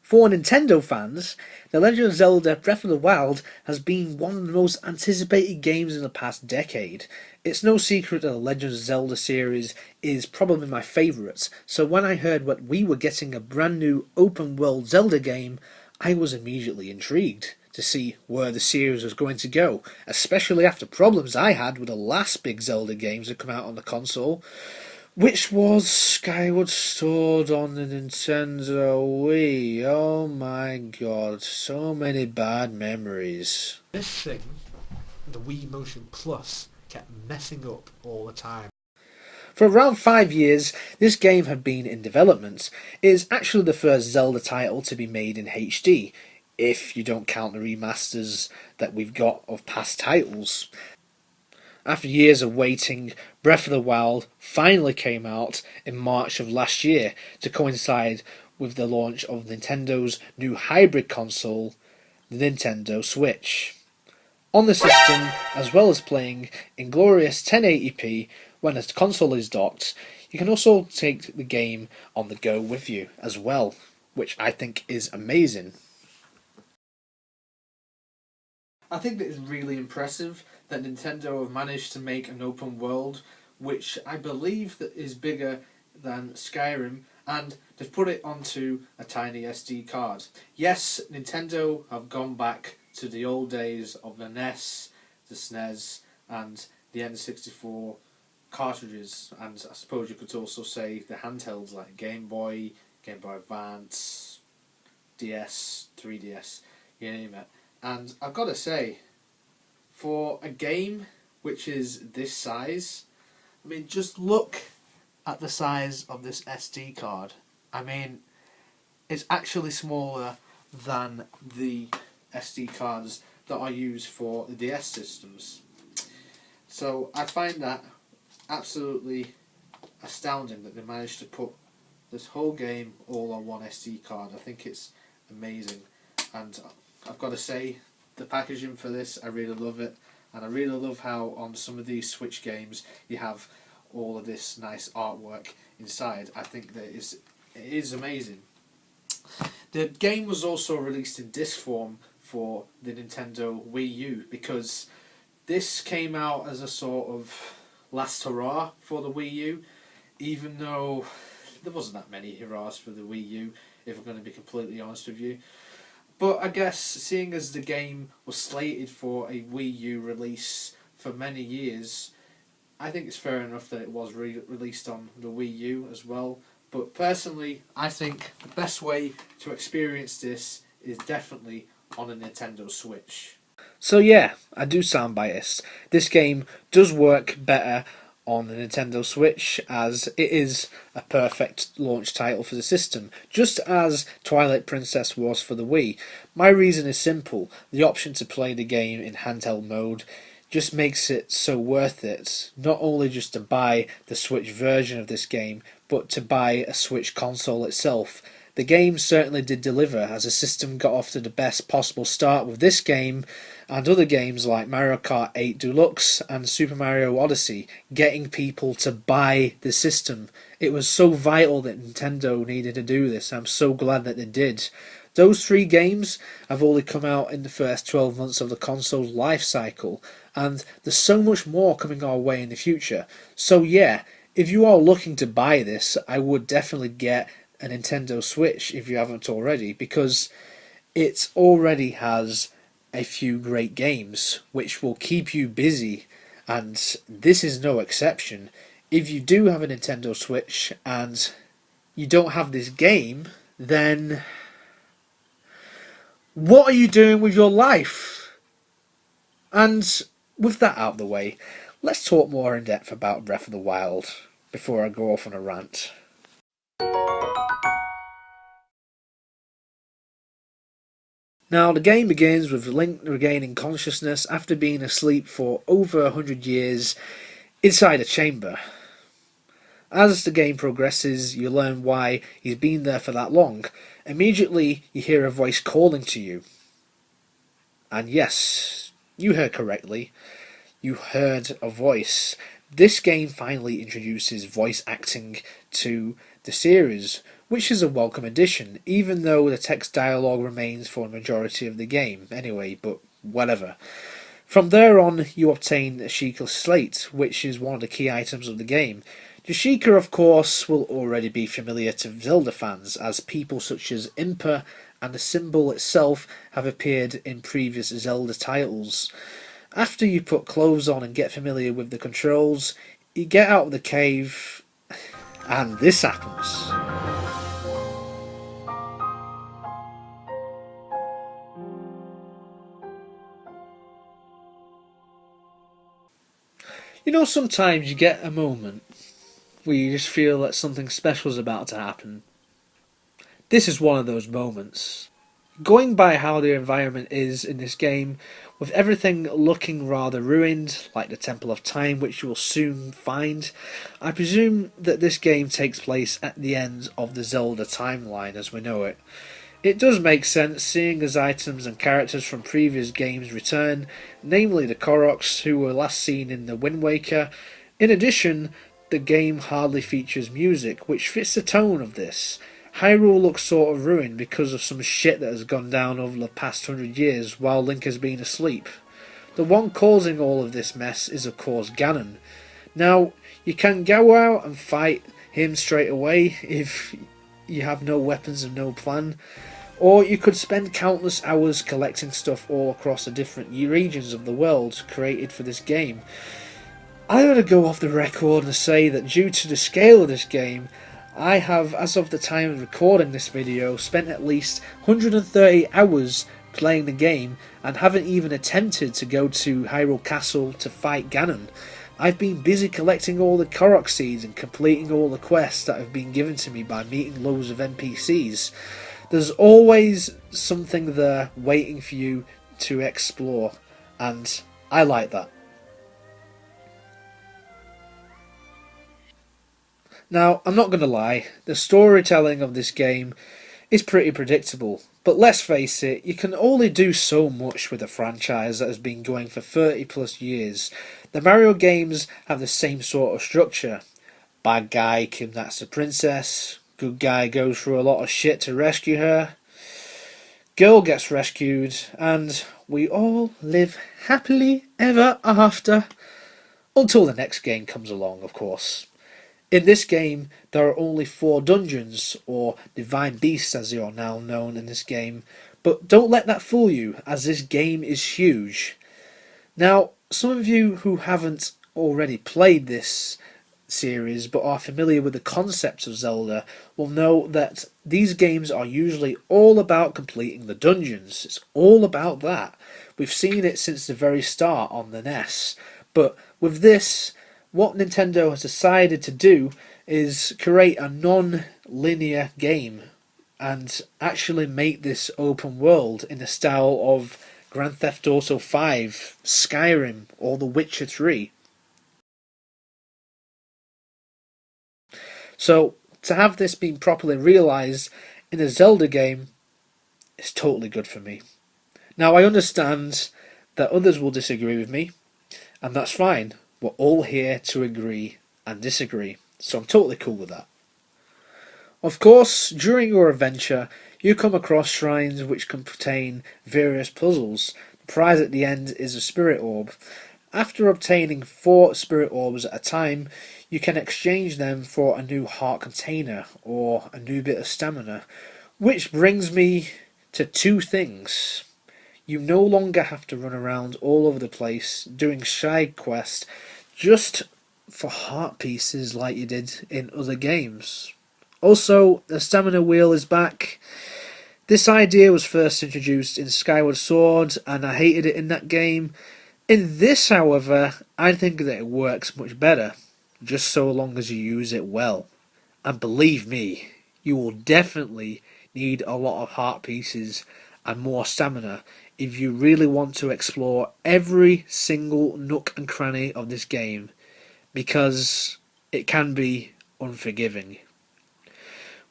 For Nintendo fans, The Legend of Zelda Breath of the Wild has been one of the most anticipated games in the past decade. It's no secret that the Legend of Zelda series is probably my favourite, so when I heard that we were getting a brand new open world Zelda game, I was immediately intrigued to see where the series was going to go, especially after problems I had with the last big Zelda games that come out on the console, which was Skyward Sword on the Nintendo Wii. Oh my god, so many bad memories. This thing, the Wii Motion Plus, kept messing up all the time. For around 5 years, this game had been in development. It is actually the first Zelda title to be made in HD, if you don't count the remasters that we've got of past titles. After years of waiting, Breath of the Wild finally came out in March of last year to coincide with the launch of Nintendo's new hybrid console, the Nintendo Switch. On the system, as well as playing in glorious 1080p when the console is docked, you can also take the game on the go with you as well, which I think is amazing. I think that it's really impressive that Nintendo have managed to make an open world which I believe that is bigger than Skyrim, and they've put it onto a tiny SD card. Yes, Nintendo have gone back to the old days of the NES, the SNES and the N64 cartridges, and I suppose you could also say the handhelds like Game Boy, Game Boy Advance, DS, 3DS, you name it. And I've got to say, for a game which is this size, I mean, just look at the size of this SD card. I mean, it's actually smaller than the SD cards that are used for the DS systems. So I find that absolutely astounding that they managed to put this whole game all on one SD card. I think it's amazing, and I've got to say, the packaging for this, I really love it, and I really love how on some of these Switch games you have all of this nice artwork inside. I think that it is amazing. The game was also released in disc form for the Nintendo Wii U, because this came out as a sort of last hurrah for the Wii U, even though there wasn't that many hurrahs for the Wii U, if I'm going to be completely honest with you. But I guess, seeing as the game was slated for a Wii U release for many years, I think it's fair enough that it was released on the Wii U as well. But personally, I think the best way to experience this is definitely on a Nintendo Switch. So yeah, I do sound biased. This game does work better on the Nintendo Switch, as it is a perfect launch title for the system, just as Twilight Princess was for the Wii. My reason is simple: the option to play the game in handheld mode just makes it so worth it, not only just to buy the Switch version of this game, but to buy a Switch console itself. The game certainly did deliver, as the system got off to the best possible start with this game and other games like Mario Kart 8 Deluxe and Super Mario Odyssey, getting people to buy the system. It was so vital that Nintendo needed to do this. I'm so glad that they did. Those 3 games have only come out in the first 12 months of the console's life cycle, and there's so much more coming our way in the future. So yeah, if you are looking to buy this, I would definitely get a Nintendo Switch if you haven't already, because it already has a few great games which will keep you busy, and this is no exception. If you do have a Nintendo Switch and you don't have this game, then what are you doing with your life? And with that out of the way, let's talk more in depth about Breath of the Wild before I go off on a rant. Now, the game begins with Link regaining consciousness after being asleep for over 100 years inside a chamber. As the game progresses, you learn why he's been there for that long. Immediately, you hear a voice calling to you. And yes, you heard correctly. You heard a voice. This game finally introduces voice acting to the series, which is a welcome addition, even though the text dialogue remains for a majority of the game anyway, but whatever. From there on, you obtain the Sheikah Slate, which is one of the key items of the game. The Sheikah, of course, will already be familiar to Zelda fans, as people such as Impa and the symbol itself have appeared in previous Zelda titles. After you put clothes on and get familiar with the controls, you get out of the cave, and this happens. You know, sometimes you get a moment where you just feel that something special is about to happen. This is one of those moments. Going by how the environment is in this game, with everything looking rather ruined, like the Temple of Time, which you will soon find, I presume that this game takes place at the end of the Zelda timeline as we know it. It does make sense, seeing as items and characters from previous games return, namely the Koroks, who were last seen in the Wind Waker. In addition, the game hardly features music, which fits the tone of this. Hyrule looks sort of ruined because of some shit that has gone down over the past 100 years while Link has been asleep. The one causing all of this mess is of course Ganon. Now, you can go out and fight him straight away if you have no weapons and no plan, or you could spend countless hours collecting stuff all across the different regions of the world created for this game. I ought to go off the record and say that due to the scale of this game, I have, as of the time of recording this video, spent at least 130 hours playing the game and haven't even attempted to go to Hyrule Castle to fight Ganon. I've been busy collecting all the Korok seeds and completing all the quests that have been given to me by meeting loads of NPCs. There's always something there waiting for you to explore, and I like that. Now, I'm not going to lie, the storytelling of this game is pretty predictable, but let's face it, you can only do so much with a franchise that has been going for 30 plus years. The Mario games have the same sort of structure. Bad guy kidnaps the princess, good guy goes through a lot of shit to rescue her, girl gets rescued, and we all live happily ever after. Until the next game comes along, of course. In this game, there are only 4 dungeons, or divine beasts as they are now known in this game, but don't let that fool you, as this game is huge. Now, some of you who haven't already played this series but are familiar with the concept of Zelda will know that these games are usually all about completing the dungeons. It's all about that. We've seen it since the very start on the NES, but with this, what Nintendo has decided to do is create a non-linear game and actually make this open world in the style of Grand Theft Auto 5, Skyrim, or The Witcher 3. So, to have this being properly realised in a Zelda game is totally good for me. Now, I understand that others will disagree with me, and that's fine. We're all here to agree and disagree, so I'm totally cool with that. Of course, during your adventure, you come across shrines which contain various puzzles. The prize at the end is a spirit orb. After obtaining 4 spirit orbs at a time, you can exchange them for a new heart container or a new bit of stamina. Which brings me to 2 things. You no longer have to run around all over the place doing side quests just for heart pieces like you did in other games. Also, the stamina wheel is back. This idea was first introduced in Skyward Sword and I hated it in that game. In this, however, I think that it works much better, just so long as you use it well. And believe me, you will definitely need a lot of heart pieces and more stamina if you really want to explore every single nook and cranny of this game, because it can be unforgiving.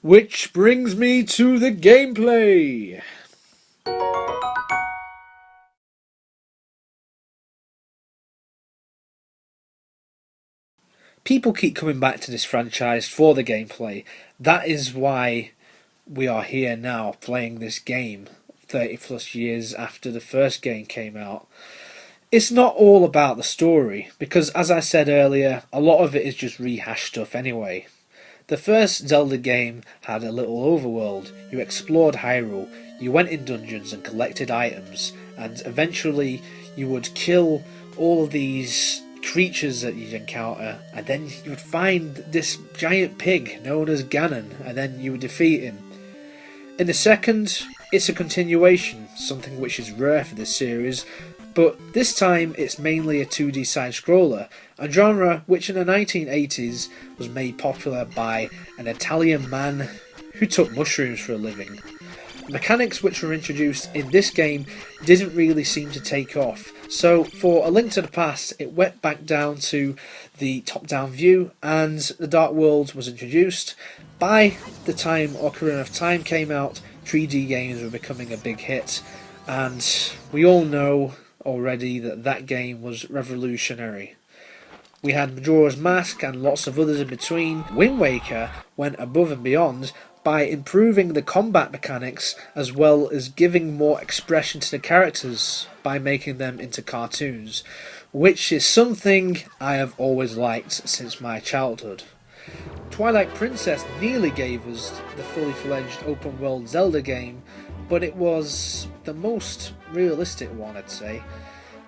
Which brings me to the gameplay. People keep coming back to this franchise for the gameplay. That is why we are here now playing this game 30 plus years after the first game came out. It's not all about the story, because as I said earlier, a lot of it is just rehashed stuff anyway. The first Zelda game had a little overworld. You explored Hyrule, you went in dungeons and collected items, and eventually you would kill all of these creatures that you'd encounter, and then you would find this giant pig known as Ganon, and then you would defeat him. In the second, it's a continuation, something which is rare for this series, but this time it's mainly a 2D side-scroller, a genre which in the 1980s was made popular by an Italian man who took mushrooms for a living. The mechanics which were introduced in this game didn't really seem to take off, so for A Link to the Past it went back down to the top-down view and the Dark World was introduced. By the time Ocarina of Time came out, 3D games were becoming a big hit, and we all know already that that game was revolutionary. We had Majora's Mask and lots of others in between. Wind Waker went above and beyond by improving the combat mechanics as well as giving more expression to the characters by making them into cartoons, which is something I have always liked since my childhood. Twilight Princess nearly gave us the fully fledged open world Zelda game, but it was the most realistic one, I'd say.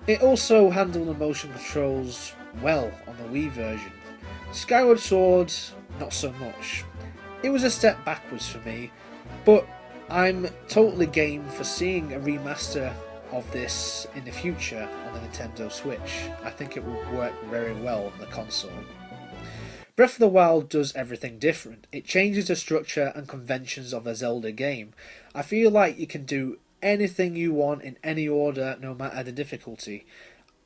It also handled the motion controls well on the Wii version. Skyward Sword, not so much. It was a step backwards for me, but I'm totally game for seeing a remaster of this in the future on the Nintendo Switch. I think it would work very well on the console. Breath of the Wild does everything different. It changes the structure and conventions of a Zelda game. I feel like you can do anything you want in any order, no matter the difficulty.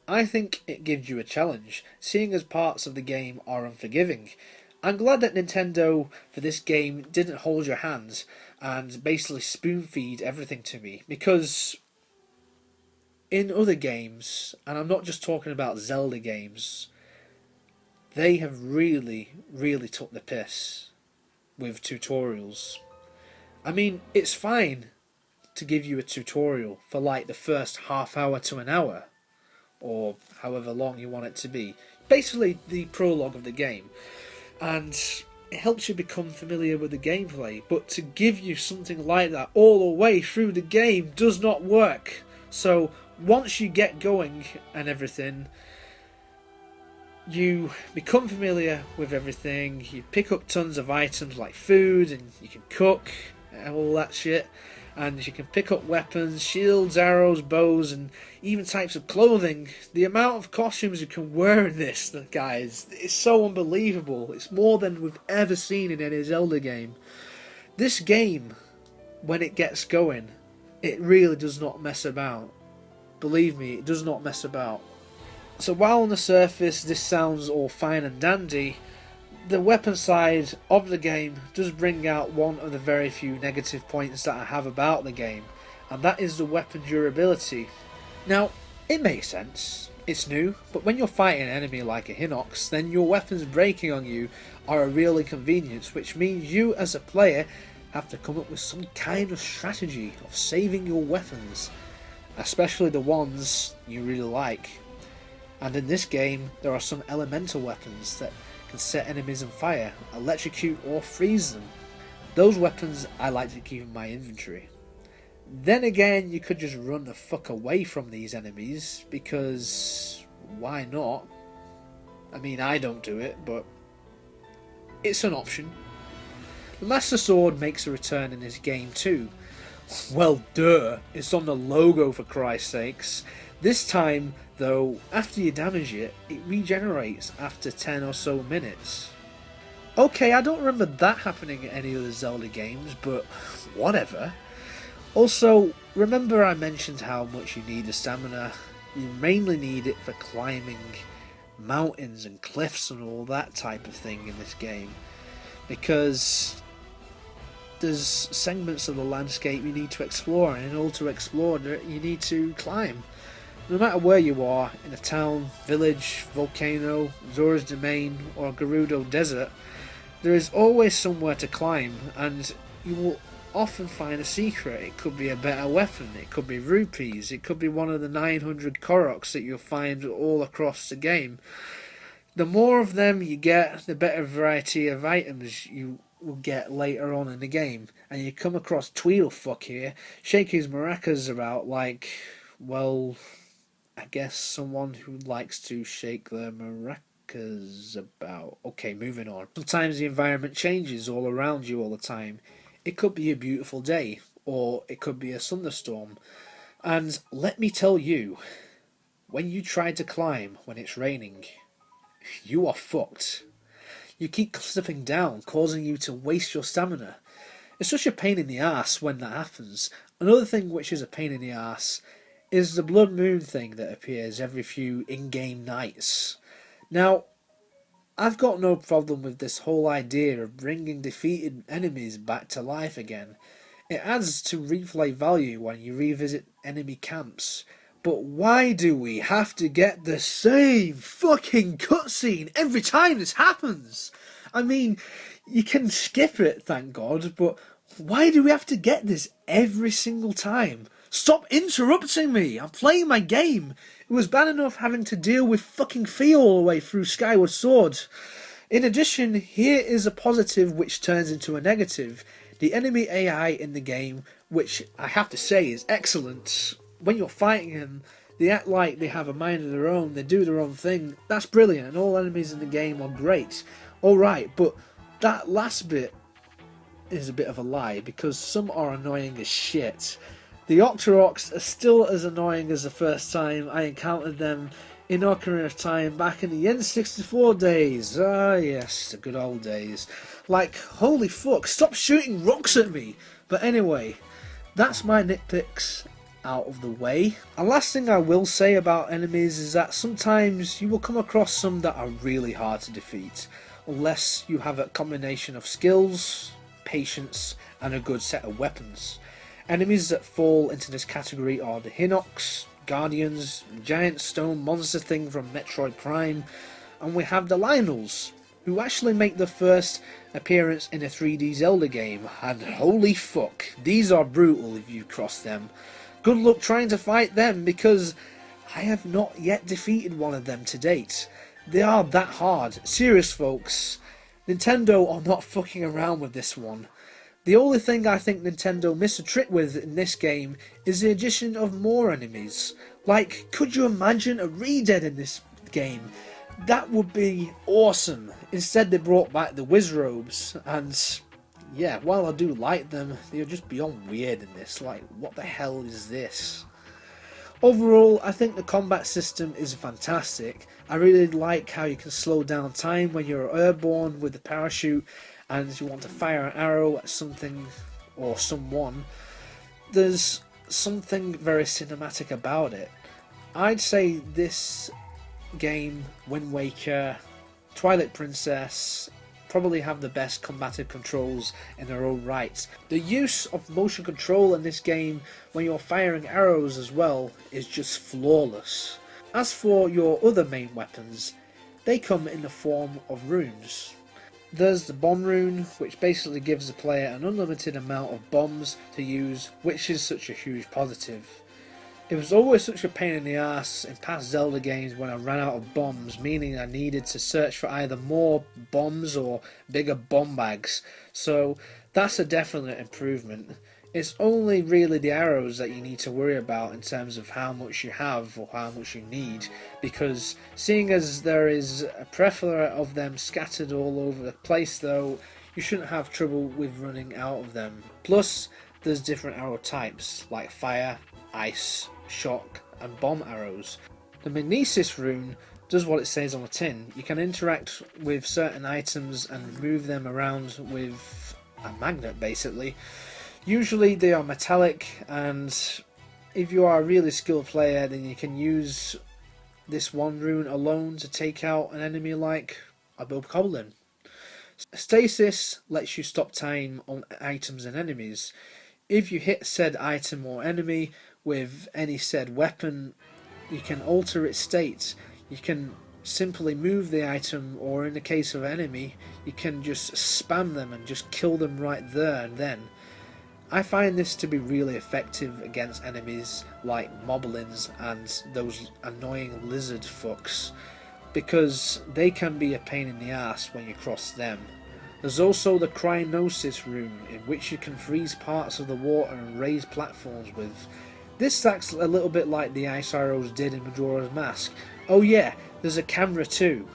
I think it gives you a challenge, seeing as parts of the game are unforgiving. I'm glad that Nintendo, for this game, didn't hold your hands and basically spoon-feed everything to me, because in other games, and I'm not just talking about Zelda games, they have really took the piss with tutorials. I mean, it's fine to give you a tutorial for like the first half hour to an hour, or however long you want it to be. Basically the prologue of the game. And it helps you become familiar with the gameplay, but to give you something like that all the way through the game does not work. So once you get going and everything, you become familiar with everything, you pick up tons of items like food, and you can cook and all that shit, and you can pick up weapons, shields, arrows, bows, and even types of clothing. The amount of costumes you can wear in this, guys, is so unbelievable. It's more than we've ever seen in any Zelda game. This game, when it gets going, it really does not mess about. Believe me, it does not mess about. So while on the surface this sounds all fine and dandy, the weapon side of the game does bring out one of the very few negative points that I have about the game, and that is the weapon durability. Now, it makes sense, it's new, but when you're fighting an enemy like a Hinox, then your weapons breaking on you are a real inconvenience, which means you as a player have to come up with some kind of strategy of saving your weapons, especially the ones you really like. And in this game, there are some elemental weapons that can set enemies on fire, electrocute or freeze them. Those weapons I like to keep in my inventory. Then again, you could just run the fuck away from these enemies, because why not? I mean, I don't do it, but it's an option. The Master Sword makes a return in this game too. Well, duh, it's on the logo for Christ's sakes. This time, though, after you damage it, it regenerates after 10 or so minutes. Okay, I don't remember that happening in any other Zelda games, but whatever. Also, remember I mentioned how much you need the stamina? You mainly need it for climbing mountains and cliffs and all that type of thing in this game, because there's segments of the landscape you need to explore, and in order to explore you need to climb. No matter where you are, in a town, village, volcano, Zora's Domain, or Gerudo Desert, there is always somewhere to climb, and you will often find a secret. It could be a better weapon, it could be rupees, it could be one of the 900 Koroks that you'll find all across the game. The more of them you get, the better variety of items you will get later on in the game. And you come across Tweedlefuck here, shaking his maracas about like, well, I guess someone who likes to shake their maracas about. Okay, moving on. Sometimes the environment changes all around you all the time. It could be a beautiful day, or it could be a thunderstorm. And let me tell you, when you try to climb when it's raining, you are fucked. You keep slipping down, causing you to waste your stamina. It's such a pain in the ass when that happens. Another thing which is a pain in the ass is the blood moon thing that appears every few in-game nights. Now, I've got no problem with this whole idea of bringing defeated enemies back to life again. It adds to replay value when you revisit enemy camps. But why do we have to get the same fucking cutscene every time this happens? I mean, you can skip it, thank God, but why do we have to get this every single time? Stop interrupting me! I'm playing my game! It was bad enough having to deal with fucking Fee all the way through Skyward Sword. In addition, here is a positive which turns into a negative. The enemy AI in the game, which I have to say is excellent. When you're fighting them, they act like they have a mind of their own, they do their own thing. That's brilliant, and all enemies in the game are great. Alright, but that last bit is a bit of a lie, because some are annoying as shit. The Octoroks are still as annoying as the first time I encountered them in Ocarina of Time back in the N64 days. Ah yes, the good old days. Like, holy fuck, stop shooting rocks at me! But anyway, that's my nitpicks out of the way. A last thing I will say about enemies is that sometimes you will come across some that are really hard to defeat, unless you have a combination of skills, patience, and a good set of weapons. Enemies that fall into this category are the Hinox, Guardians, giant stone monster thing from Metroid Prime, and we have the Lionels, who actually make their first appearance in a 3D Zelda game, and holy fuck, these are brutal if you cross them. Good luck trying to fight them, because I have not yet defeated one of them to date. They are that hard. Serious folks, Nintendo are not fucking around with this one. The only thing I think Nintendo missed a trick with in this game is the addition of more enemies. Like, could you imagine a Re-Dead in this game? That would be awesome. Instead they brought back the Wizrobes, and yeah, while I do like them, they're just beyond weird in this. Like, what the hell is this? Overall, I think the combat system is fantastic. I really like how you can slow down time when you're airborne with the parachute and you want to fire an arrow at something or someone. There's something very cinematic about it. I'd say this game, Wind Waker, Twilight Princess probably have the best combative controls in their own right. The use of motion control in this game when you're firing arrows as well is just flawless. As for your other main weapons, they come in the form of runes. There's the bomb rune, which basically gives the player an unlimited amount of bombs to use, which is such a huge positive. It was always such a pain in the ass in past Zelda games when I ran out of bombs, meaning I needed to search for either more bombs or bigger bomb bags, so that's a definite improvement. It's only really the arrows that you need to worry about in terms of how much you have or how much you need, because seeing as there is a plethora of them scattered all over the place though, you shouldn't have trouble with running out of them. Plus, there's different arrow types like fire, ice, shock and bomb arrows. The Magnesis rune does what it says on the tin. You can interact with certain items and move them around with a magnet basically. Usually they are metallic, and if you are a really skilled player then you can use this one rune alone to take out an enemy like a Bokoblin. Stasis lets you stop time on items and enemies. If you hit said item or enemy with any said weapon, you can alter its state, you can simply move the item, or in the case of an enemy, you can just spam them and just kill them right there and then. I find this to be really effective against enemies like moblins and those annoying lizard fucks, because they can be a pain in the ass when you cross them. There's also the Crynosis rune, in which you can freeze parts of the water and raise platforms with. This acts a little bit like the ice arrows did in Majora's Mask. Oh yeah, there's a camera too.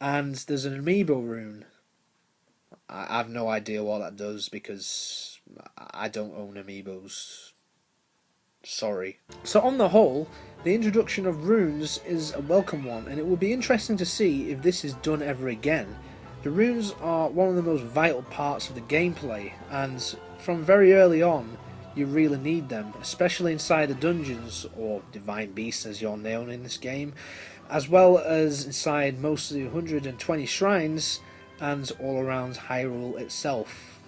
And there's an amiibo rune. I have no idea what that does because I don't own amiibos. Sorry. So on the whole, the introduction of runes is a welcome one, and it will be interesting to see if this is done ever again. The runes are one of the most vital parts of the gameplay, and from very early on you really need them, especially inside the dungeons, or divine beasts as you're known in this game, as well as inside most of the 120 shrines and all around Hyrule itself.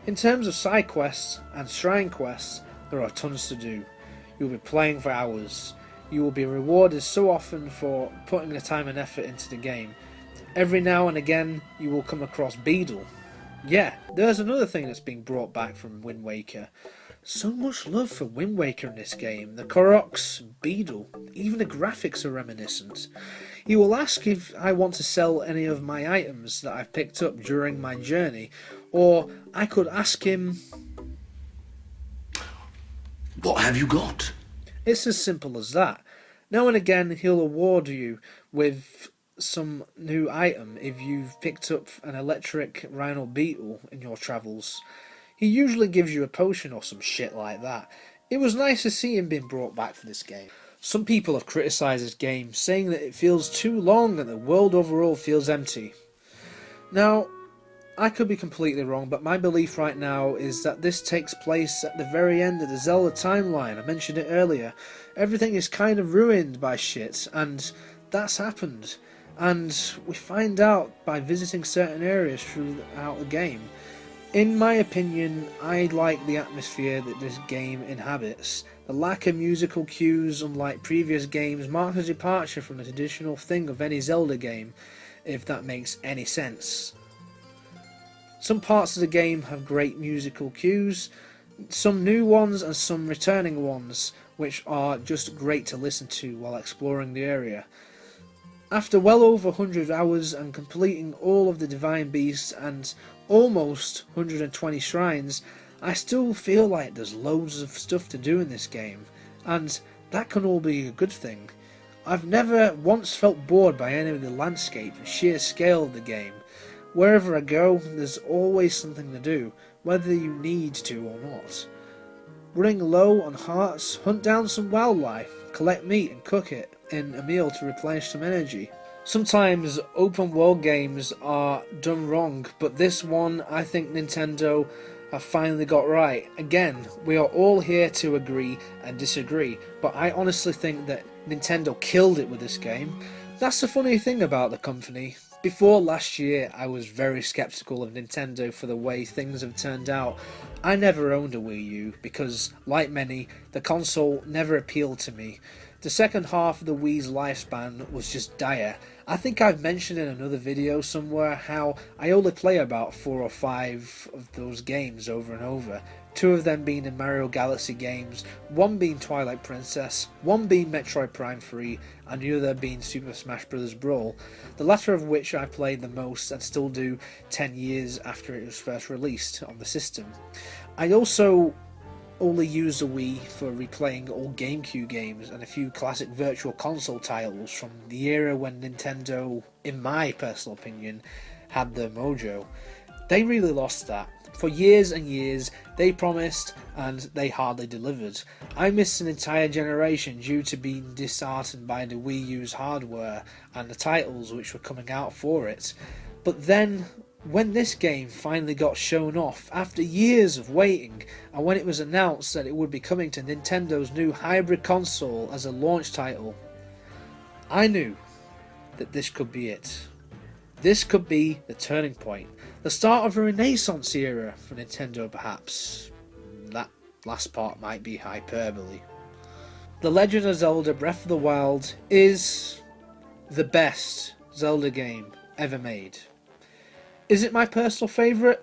In terms of side quests and shrine quests, there are tons to do. You'll be playing for hours. You will be rewarded so often for putting the time and effort into the game. Every now and again you will come across Beedle. Yeah, there's another thing that's being brought back from Wind Waker. So much love for Wind Waker in this game. The Koroks, Beedle, even the graphics are reminiscent. He will ask if I want to sell any of my items that I've picked up during my journey, or I could ask him, "What have you got?" It's as simple as that. Now and again he'll award you with some new item if you've picked up an electric rhino beetle in your travels. He usually gives you a potion or some shit like that. It was nice to see him being brought back for this game. Some people have criticised this game, saying that it feels too long and the world overall feels empty. Now, I could be completely wrong, but my belief right now is that this takes place at the very end of the Zelda timeline. I mentioned it earlier. Everything is kind of ruined by shit, and that's happened. And we find out by visiting certain areas throughout the game. In my opinion, I like the atmosphere that this game inhabits. The lack of musical cues, unlike previous games, marks a departure from the traditional thing of any Zelda game, if that makes any sense. Some parts of the game have great musical cues, some new ones and some returning ones, which are just great to listen to while exploring the area. After well over 100 hours and completing all of the Divine Beasts and almost 120 shrines, I still feel like there's loads of stuff to do in this game, and that can all be a good thing. I've never once felt bored by any of the landscape and sheer scale of the game. Wherever I go, there's always something to do, whether you need to or not. Running low on hearts, hunt down some wildlife, collect meat and cook it in a meal to replenish some energy. Sometimes open world games are done wrong, but this one I think Nintendo have finally got right. Again, we are all here to agree and disagree, but I honestly think that Nintendo killed it with this game. That's the funny thing about the company. Before last year, I was very skeptical of Nintendo for the way things have turned out. I never owned a Wii U because, like many, the console never appealed to me. The second half of the Wii's lifespan was just dire. I think I've mentioned in another video somewhere how I only play about 4 or 5 of those games over and over. 2 of them being the Mario Galaxy games, 1 being Twilight Princess, 1 being Metroid Prime 3, and the other being Super Smash Bros. Brawl, the latter of which I played the most and still do 10 years after it was first released on the system. I also only use the Wii for replaying old GameCube games and a few classic Virtual Console titles from the era when Nintendo, in my personal opinion, had their mojo. They really lost that. For years and years, they promised and they hardly delivered. I missed an entire generation due to being disheartened by the Wii U's hardware and the titles which were coming out for it. But then, when this game finally got shown off, after years of waiting, and when it was announced that it would be coming to Nintendo's new hybrid console as a launch title, I knew that this could be it. This could be the turning point. The start of a renaissance era for Nintendo, perhaps. That last part might be hyperbole. The Legend of Zelda Breath of the Wild is the best Zelda game ever made. Is it my personal favourite?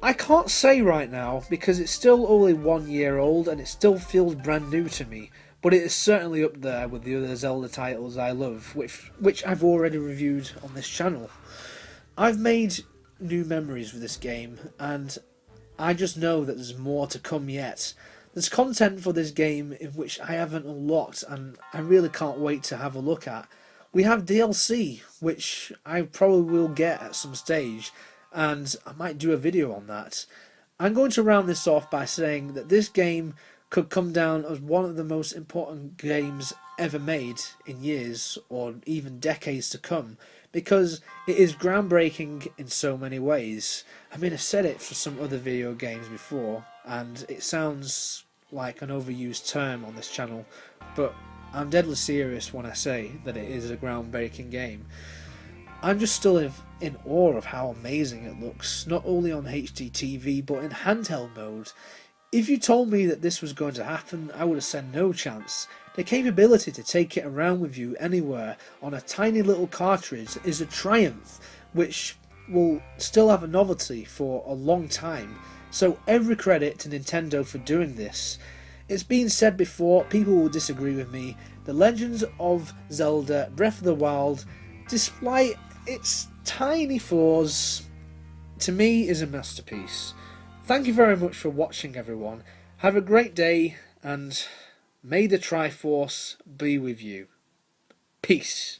I can't say right now because it's still only 1 year old and it still feels brand new to me, but it is certainly up there with the other Zelda titles I love, which I've already reviewed on this channel. I've made new memories with this game, and I just know that there's more to come yet. There's content for this game in which I haven't unlocked and I really can't wait to have a look at. We have DLC, which I probably will get at some stage, and I might do a video on that. I'm going to round this off by saying that this game could come down as one of the most important games ever made in years or even decades to come, because it is groundbreaking in so many ways. I mean, I've said it for some other video games before, and it sounds like an overused term on this channel, but I'm deadly serious when I say that it is a groundbreaking game. I'm just still in awe of how amazing it looks, not only on HD TV but in handheld mode. If you told me that this was going to happen, I would have said no chance. The capability to take it around with you anywhere on a tiny little cartridge is a triumph, which will still have a novelty for a long time. So every credit to Nintendo for doing this. It's been said before, people will disagree with me, The Legend of Zelda Breath of the Wild, despite its tiny flaws, to me is a masterpiece. Thank you very much for watching, everyone. Have a great day, and may the Triforce be with you. Peace.